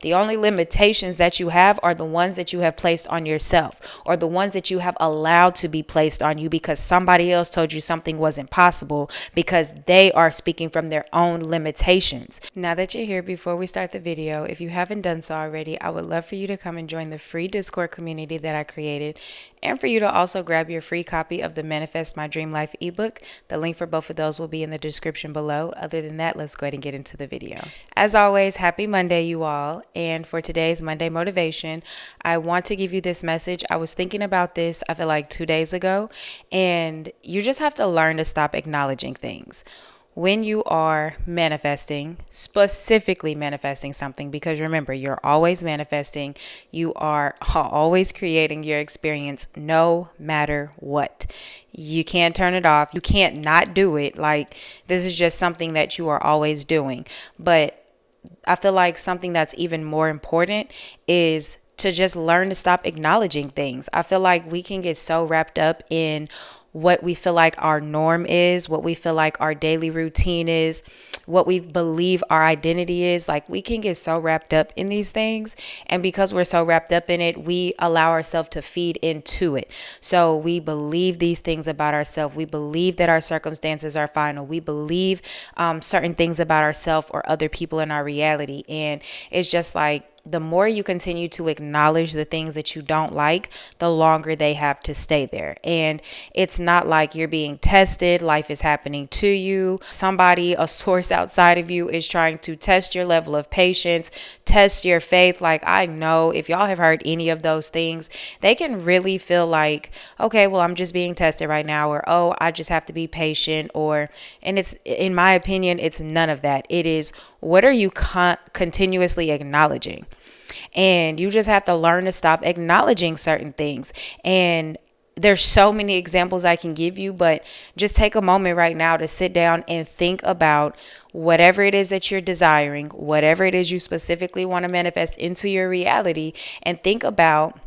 The only limitations that you have are the ones that you have placed on yourself, or the ones that you have allowed to be placed on you because somebody else told you something wasn't possible because they are speaking from their own limitations. Now that you're here, before we start the video, if you haven't done so already, I would love for you to come and join the free Discord community that I created, and for you to also grab your free copy of the Manifest My Dream Life ebook. The link for both of those will be in the description below. Other than that, let's go ahead and get into the video. As always, happy Monday, you all. And for today's Monday motivation, I want to give you this message. I was thinking about this, I feel like 2 days ago, and you just have to learn to stop acknowledging things. When you are manifesting, specifically manifesting something, because remember, you're always manifesting, you are always creating your experience no matter what. You can't turn it off. You can't not do it. Like, this is just something that you are always doing. But I feel like something that's even more important is to just learn to stop acknowledging things. I feel like we can get so wrapped up in what we feel like our norm is, what we feel like our daily routine is, what we believe our identity is. Like, we can get so wrapped up in these things. And because we're so wrapped up in it, we allow ourselves to feed into it. So we believe these things about ourselves. We believe that our circumstances are final. We believe certain things about ourselves or other people in our reality. And it's just like, the more you continue to acknowledge the things that you don't like, the longer they have to stay there. And it's not like you're being tested. Life is happening to you. Somebody, a source outside of you, is trying to test your level of patience, test your faith. Like, I know if y'all have heard any of those things, they can really feel like, okay, well, I'm just being tested right now, or, oh, I just have to be patient, and it's, in my opinion, it's none of that. It is, what are you continuously acknowledging? And you just have to learn to stop acknowledging certain things. And there's so many examples I can give you, but just take a moment right now to sit down and think about whatever it is that you're desiring, whatever it is you specifically want to manifest into your reality, and think about,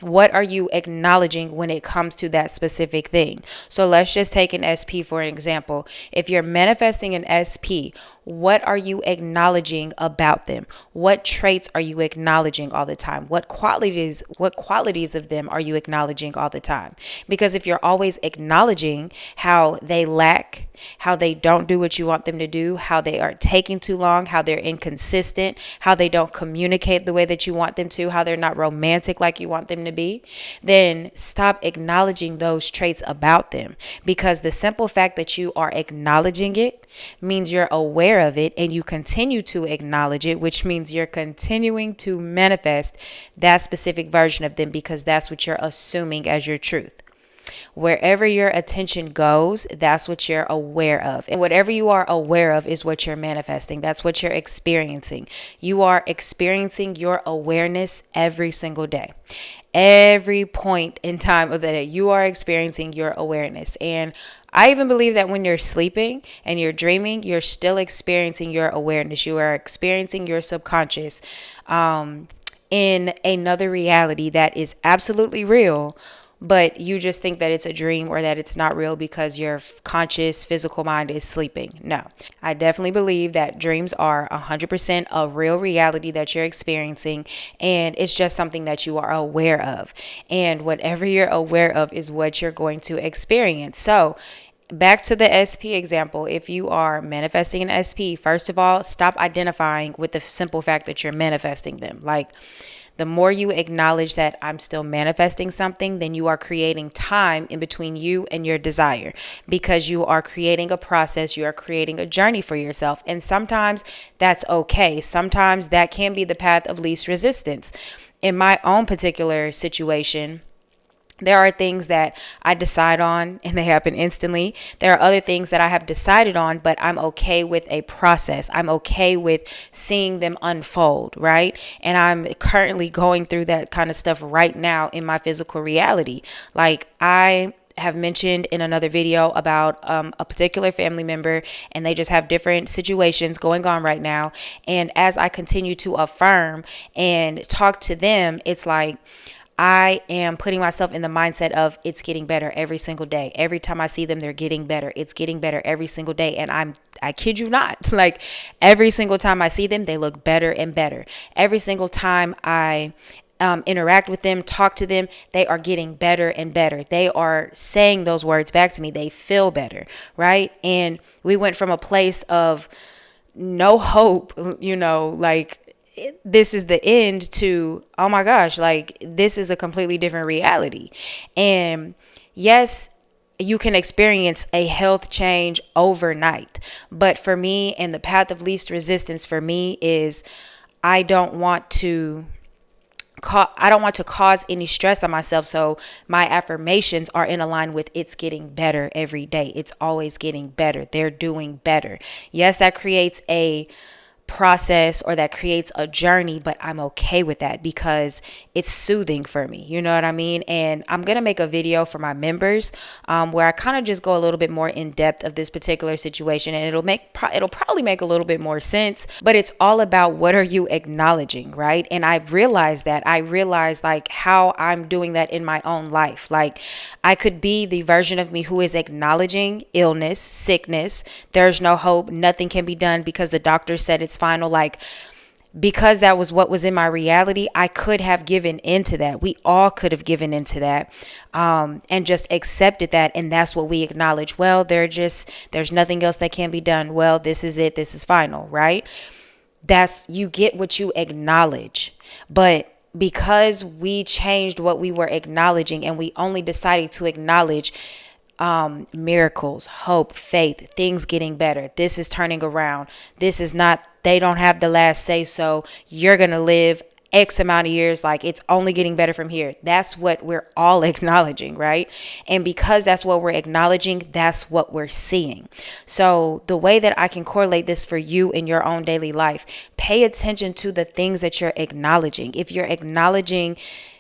what are you acknowledging when it comes to that specific thing? So let's just take an SP for an example. If you're manifesting an SP, what are you acknowledging about them? What traits are you acknowledging all the time? What qualities of them are you acknowledging all the time? Because if you're always acknowledging how they lack, how they don't do what you want them to do, how they are taking too long, how they're inconsistent, how they don't communicate the way that you want them to, how they're not romantic like you want them to be, then stop acknowledging those traits about them. Because the simple fact that you are acknowledging it means you're aware of it, and you continue to acknowledge it, which means you're continuing to manifest that specific version of them, because that's what you're assuming as your truth. Wherever your attention goes, that's what you're aware of. And whatever you are aware of is what you're manifesting. That's what you're experiencing. You are experiencing your awareness every single day. Every point in time of the day, you are experiencing your awareness. And I even believe that when you're sleeping and you're dreaming, you're still experiencing your awareness. You are experiencing your subconscious in another reality that is absolutely real, but you just think that it's a dream or that it's not real because your conscious physical mind is sleeping. No, I definitely believe that dreams are 100% a real reality that you're experiencing, and it's just something that you are aware of. And whatever you're aware of is what you're going to experience. So back to the SP example. If you are manifesting an SP, first of all, stop identifying with the simple fact that you're manifesting them. Like, the more you acknowledge that I'm still manifesting something, then you are creating time in between you and your desire, because you are creating a process, you are creating a journey for yourself. And sometimes that's okay. Sometimes that can be the path of least resistance. In my own particular situation, there are things that I decide on and they happen instantly. There are other things that I have decided on, but I'm okay with a process. I'm okay with seeing them unfold, right? And I'm currently going through that kind of stuff right now in my physical reality. Like, I have mentioned in another video about a particular family member, and they just have different situations going on right now. And as I continue to affirm and talk to them, it's like, I am putting myself in the mindset of, it's getting better every single day. Every time I see them, they're getting better. It's getting better every single day. And I kid you not. Like every single time I see them, they look better and better. Every single time I interact with them, talk to them, they are getting better and better. They are saying those words back to me. They feel better, right? And we went from a place of no hope, like this is the end, to, oh my gosh, like this is a completely different reality. And yes, you can experience a health change overnight. But for me, and the path of least resistance for me is I don't want to cause any stress on myself. So my affirmations are in line with it's getting better every day. It's always getting better. They're doing better. Yes, that creates a process, or that creates a journey, but I'm okay with that because it's soothing for me. You know what I mean? And I'm going to make a video for my members where I kind of just go a little bit more in depth of this particular situation, and it'll probably make a little bit more sense, but it's all about what are you acknowledging, right? And I realized like how I'm doing that in my own life. Like I could be the version of me who is acknowledging illness, sickness, there's no hope, nothing can be done because the doctor said it's final. Like, because that was what was in my reality, I could have given into that. We all could have given into that, and just accepted that. And that's what we acknowledge. Well, there's nothing else that can be done. Well, this is it. This is final, right? You get what you acknowledge. But because we changed what we were acknowledging, and we only decided to acknowledge miracles, hope, faith, things getting better, this is turning around, this is not, they don't have the last say, so you're gonna live X amount of years, like it's only getting better from here. That's what we're all acknowledging, right? And because that's what we're acknowledging, that's what we're seeing. So the way that I can correlate this for you in your own daily life, pay attention to the things that you're acknowledging. If you're acknowledging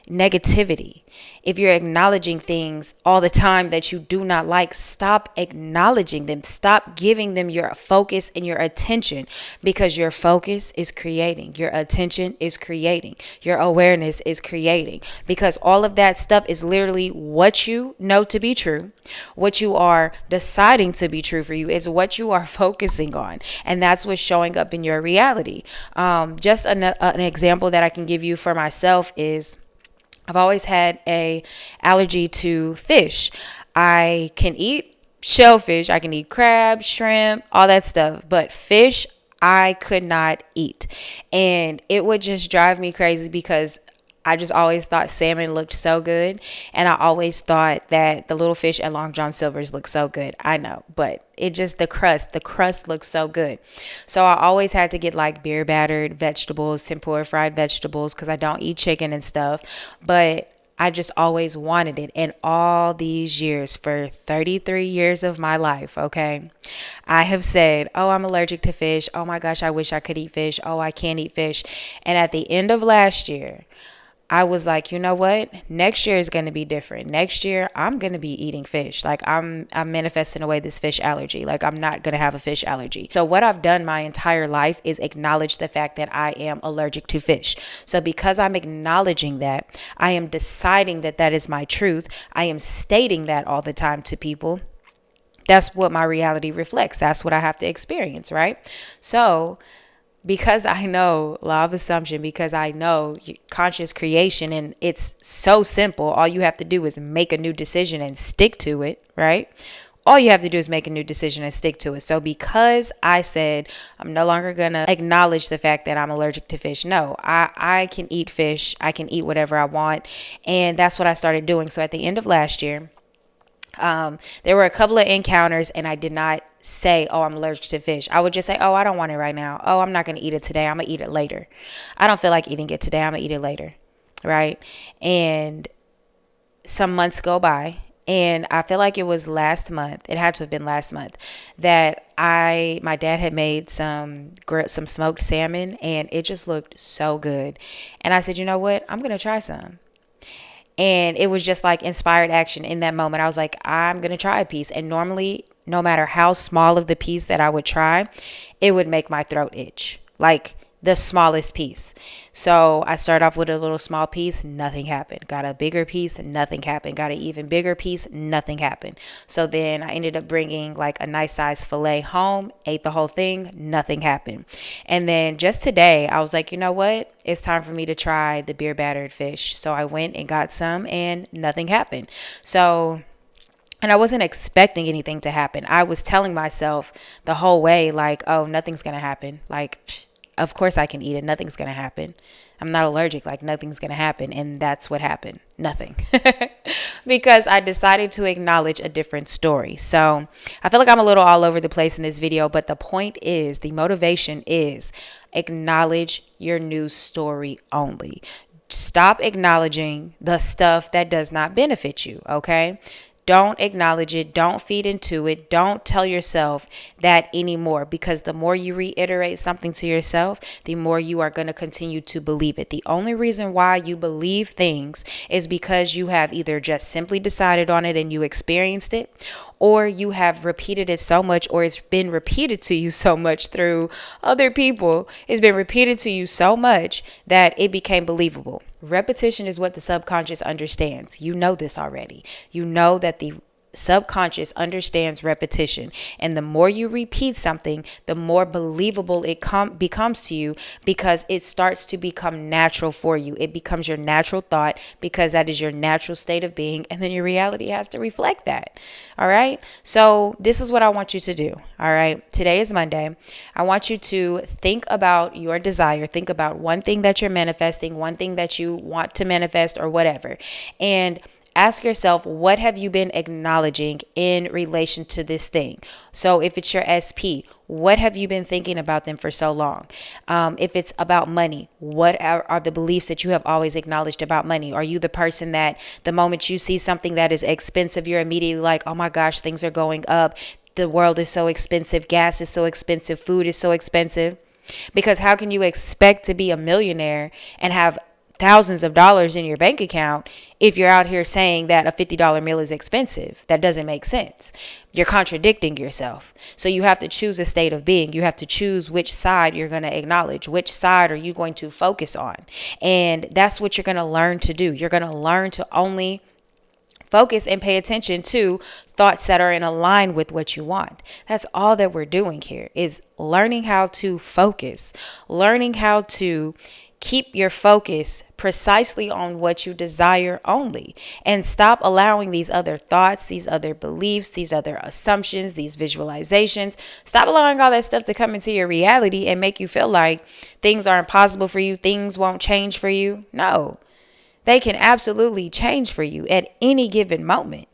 negativity, if you're acknowledging things all the time that you do not like, stop acknowledging them. Stop giving them your focus and your attention, because your focus is creating, your attention is creating, your awareness is creating, because all of that stuff is literally what you know to be true, what you are deciding to be true for you, is what you are focusing on, and that's what's showing up in your reality. Just an example that I can give you for myself is I've always had a allergy to fish. I can eat shellfish, I can eat crab, shrimp, all that stuff, but fish I could not eat. And it would just drive me crazy because I just always thought salmon looked so good. And I always thought that the little fish at Long John Silver's looked so good. I know, but it just, the crust looks so good. So I always had to get like beer battered vegetables, tempura fried vegetables, because I don't eat chicken and stuff. But I just always wanted it. And all these years, for 33 years of my life, okay, I have said, oh, I'm allergic to fish. Oh my gosh, I wish I could eat fish. Oh, I can't eat fish. And at the end of last year, I was like, you know what? Next year is going to be different. Next year, I'm going to be eating fish. Like I'm manifesting away this fish allergy. Like I'm not going to have a fish allergy. So what I've done my entire life is acknowledge the fact that I am allergic to fish. So because I'm acknowledging that, I am deciding that that is my truth. I am stating that all the time to people. That's what my reality reflects. That's what I have to experience, right? So because I know law of assumption, because I know conscious creation, and it's so simple. All you have to do is make a new decision and stick to it, right? All you have to do is make a new decision and stick to it. So because I said I'm no longer going to acknowledge the fact that I'm allergic to fish. No, I can eat fish. I can eat whatever I want. And that's what I started doing. So at the end of last year, there were a couple of encounters, and I did not say, oh, I'm allergic to fish. I would just say, oh, I don't want it right now. Oh, I'm not going to eat it today. I'm going to eat it later. I don't feel like eating it today. I'm going to eat it later. Right. And some months go by, and I feel like it was last month. It had to have been last month that my dad had made some smoked salmon, and it just looked so good. And I said, you know what? I'm going to try some. And it was just like inspired action in that moment. I was like, I'm going to try a piece. And normally, no matter how small of the piece that I would try, it would make my throat itch. Like the smallest piece. So I started off with a little small piece, nothing happened. Got a bigger piece, nothing happened. Got an even bigger piece, nothing happened. So then I ended up bringing like a nice size filet home, ate the whole thing, nothing happened. And then just today, I was like, you know what? It's time for me to try the beer battered fish. So I went and got some and nothing happened. And I wasn't expecting anything to happen. I was telling myself the whole way, like, oh, nothing's going to happen. Like, of course I can eat it. Nothing's going to happen. I'm not allergic. Like, nothing's going to happen. And that's what happened. Nothing. Because I decided to acknowledge a different story. So I feel like I'm a little all over the place in this video, but the point is, the motivation is acknowledge your new story only. Stop acknowledging the stuff that does not benefit you, okay? Don't acknowledge it. Don't feed into it. Don't tell yourself that anymore, because the more you reiterate something to yourself, the more you are going to continue to believe it. The only reason why you believe things is because you have either just simply decided on it and you experienced it, or you have repeated it so much, or it's been repeated to you so much through other people. It's been repeated to you so much that it became believable. Repetition is what the subconscious understands. You know this already. You know that the subconscious understands repetition, and the more you repeat something, the more believable it becomes to you, because it starts to become natural for you. It becomes your natural thought, because that is your natural state of being, and then your reality has to reflect that. All right, so this is what I want you to do. All right, today is Monday. I want you to think about your desire. Think about one thing that you're manifesting, one thing that you want to manifest, or whatever, and ask yourself, what have you been acknowledging in relation to this thing? So if it's your SP, what have you been thinking about them for so long? If it's about money, what are the beliefs that you have always acknowledged about money? Are you the person that the moment you see something that is expensive, you're immediately like, oh my gosh, things are going up. The world is so expensive. Gas is so expensive. Food is so expensive. Because how can you expect to be a millionaire and have thousands of dollars in your bank account if you're out here saying that a $50 meal is expensive? That doesn't make sense. You're contradicting yourself. So you have to choose a state of being. You have to choose which side you're going to acknowledge. Which side are you going to focus on? And that's what you're going to learn to do. You're going to learn to only focus and pay attention to thoughts that are in line with what you want. That's all that we're doing here, is learning how to focus, learning how to keep your focus precisely on what you desire only, and stop allowing these other thoughts, these other beliefs, these other assumptions, these visualizations. Stop allowing all that stuff to come into your reality and make you feel like things are impossible for you, things won't change for you. No, they can absolutely change for you at any given moment.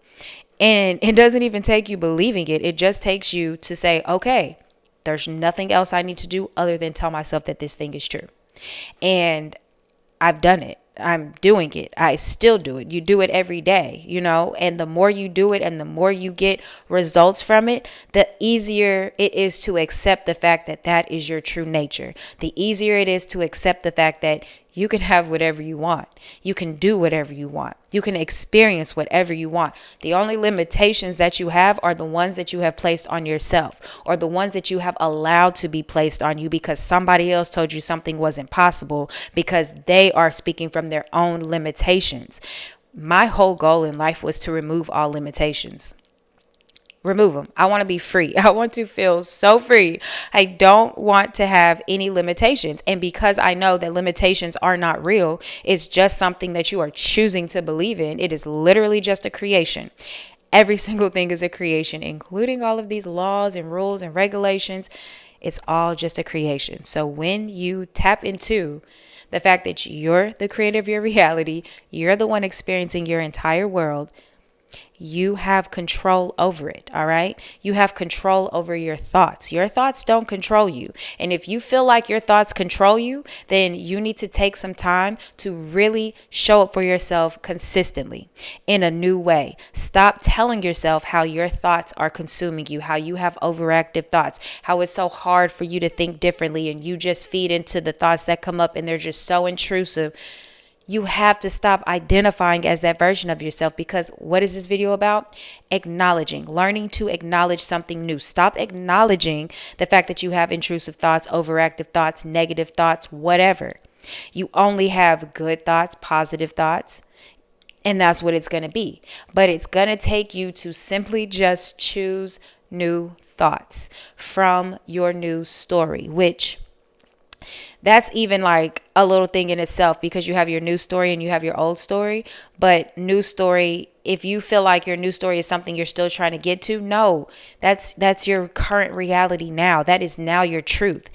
And it doesn't even take you believing it. It just takes you to say, okay, there's nothing else I need to do other than tell myself that this thing is true. And I've done it. I'm doing it. I still do it. You do it every day, and the more you do it and the more you get results from it, the easier it is to accept the fact that that is your true nature. The easier it is to accept the fact that you can have whatever you want. You can do whatever you want. You can experience whatever you want. The only limitations that you have are the ones that you have placed on yourself, or the ones that you have allowed to be placed on you because somebody else told you something wasn't possible, because they are speaking from their own limitations. My whole goal in life was to remove all limitations. Remove them. I want to be free. I want to feel so free. I don't want to have any limitations. And because I know that limitations are not real, it's just something that you are choosing to believe in. It is literally just a creation. Every single thing is a creation, including all of these laws and rules and regulations. It's all just a creation. So when you tap into the fact that you're the creator of your reality, you're the one experiencing your entire world, you have control over it. All right. You have control over your thoughts. Your thoughts don't control you. And if you feel like your thoughts control you, then you need to take some time to really show up for yourself consistently in a new way. Stop telling yourself how your thoughts are consuming you, how you have overactive thoughts, how it's so hard for you to think differently and you just feed into the thoughts that come up and they're just so intrusive. You have to stop identifying as that version of yourself, because what is this video about? Acknowledging, learning to acknowledge something new. Stop acknowledging the fact that you have intrusive thoughts, overactive thoughts, negative thoughts, whatever. You only have good thoughts, positive thoughts, and that's what it's going to be. But it's going to take you to simply just choose new thoughts from your new story, which that's even like a little thing in itself, because you have your new story and you have your old story. But new story, if you feel like your new story is something you're still trying to get to, no, that's your current reality now. That is now your truth.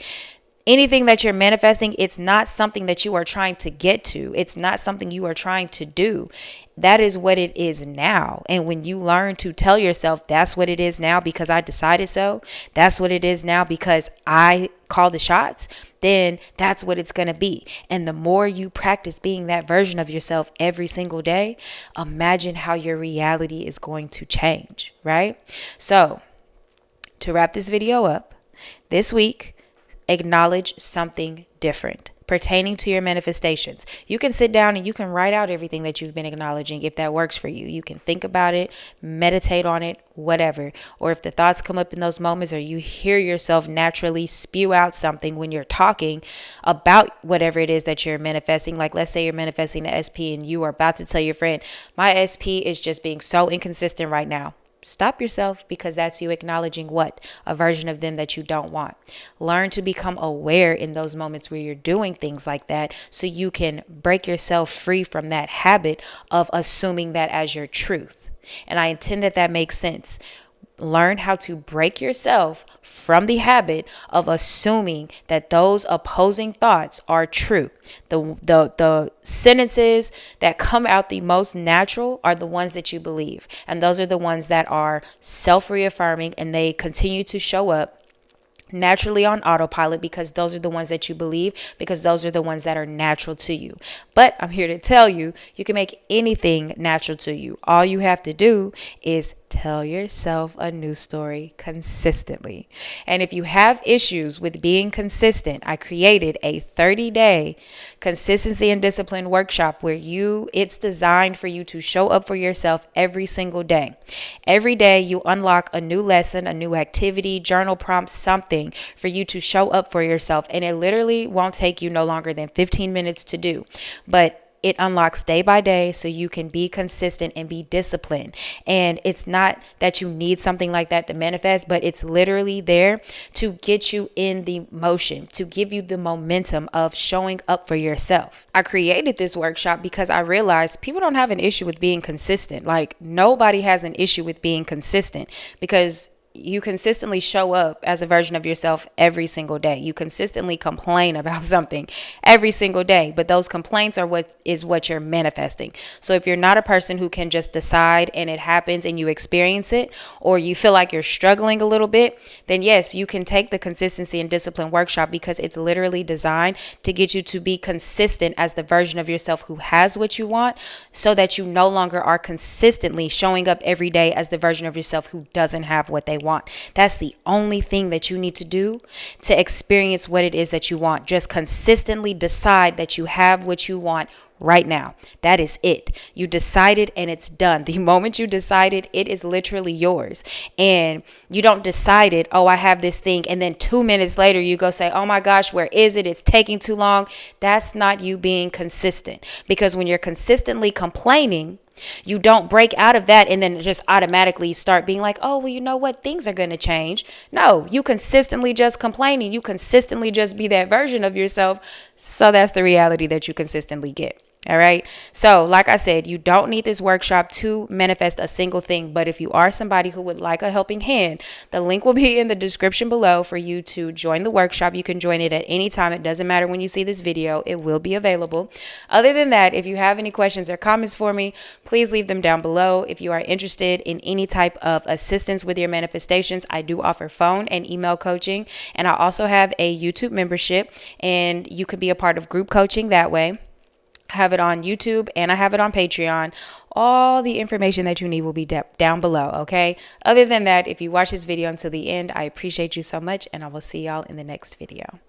Anything that you're manifesting, it's not something that you are trying to get to. It's not something you are trying to do. That is what it is now. And when you learn to tell yourself that's what it is now because I decided so, that's what it is now because I call the shots, then that's what it's going to be. And the more you practice being that version of yourself every single day, imagine how your reality is going to change, right? So to wrap this video up, this week, acknowledge something different pertaining to your manifestations. You can sit down and you can write out everything that you've been acknowledging if that works for you. You can think about it, meditate on it, whatever. Or if the thoughts come up in those moments, or you hear yourself naturally spew out something when you're talking about whatever it is that you're manifesting. Like, let's say you're manifesting the SP and you are about to tell your friend, my SP is just being so inconsistent right now. Stop yourself, because that's you acknowledging what? A version of them that you don't want. Learn to become aware in those moments where you're doing things like that, so you can break yourself free from that habit of assuming that as your truth. And I intend that makes sense. Learn how to break yourself from the habit of assuming that those opposing thoughts are true. The sentences that come out the most natural are the ones that you believe. And those are the ones that are self-reaffirming, and they continue to show up naturally on autopilot, because those are the ones that you believe, because those are the ones that are natural to you. But I'm here to tell you, you can make anything natural to you. All you have to do is tell yourself a new story consistently. And if you have issues with being consistent, I created a 30-day consistency and discipline workshop where it's designed for you to show up for yourself every single day. Every day you unlock a new lesson, a new activity, journal prompt, something for you to show up for yourself. And it literally won't take you no longer than 15 minutes to do. But it unlocks day by day so you can be consistent and be disciplined. And it's not that you need something like that to manifest, but it's literally there to get you in the motion, to give you the momentum of showing up for yourself. I created this workshop because I realized people don't have an issue with being consistent. Like, nobody has an issue with being consistent, because you consistently show up as a version of yourself every single day. You consistently complain about something every single day, but those complaints are what you're manifesting. So if you're not a person who can just decide and it happens and you experience it, or you feel like you're struggling a little bit, then yes, you can take the consistency and discipline workshop, because it's literally designed to get you to be consistent as the version of yourself who has what you want, so that you no longer are consistently showing up every day as the version of yourself who doesn't have what they want. That's the only thing that you need to do to experience what it is that you want. Just consistently decide that you have what you want right now. That is it. You decided and it's done. The moment you decided, it is literally yours. And you don't decide it, oh, I have this thing, and then 2 minutes later you go say, oh my gosh, where is it? It's taking too long. That's not you being consistent. Because when you're consistently complaining, you don't break out of that and then just automatically start being like, oh, well, you know what? Things are going to change. No, you consistently just complaining. You consistently just be that version of yourself. So that's the reality that you consistently get. All right. So like I said, you don't need this workshop to manifest a single thing. But if you are somebody who would like a helping hand, the link will be in the description below for you to join the workshop. You can join it at any time. It doesn't matter when you see this video. It will be available. Other than that, if you have any questions or comments for me, please leave them down below. If you are interested in any type of assistance with your manifestations, I do offer phone and email coaching. And I also have a YouTube membership, and you can be a part of group coaching that way. I have it on YouTube and I have it on Patreon. All the information that you need will be down below, okay? Other than that, if you watch this video until the end, I appreciate you so much, and I will see y'all in the next video.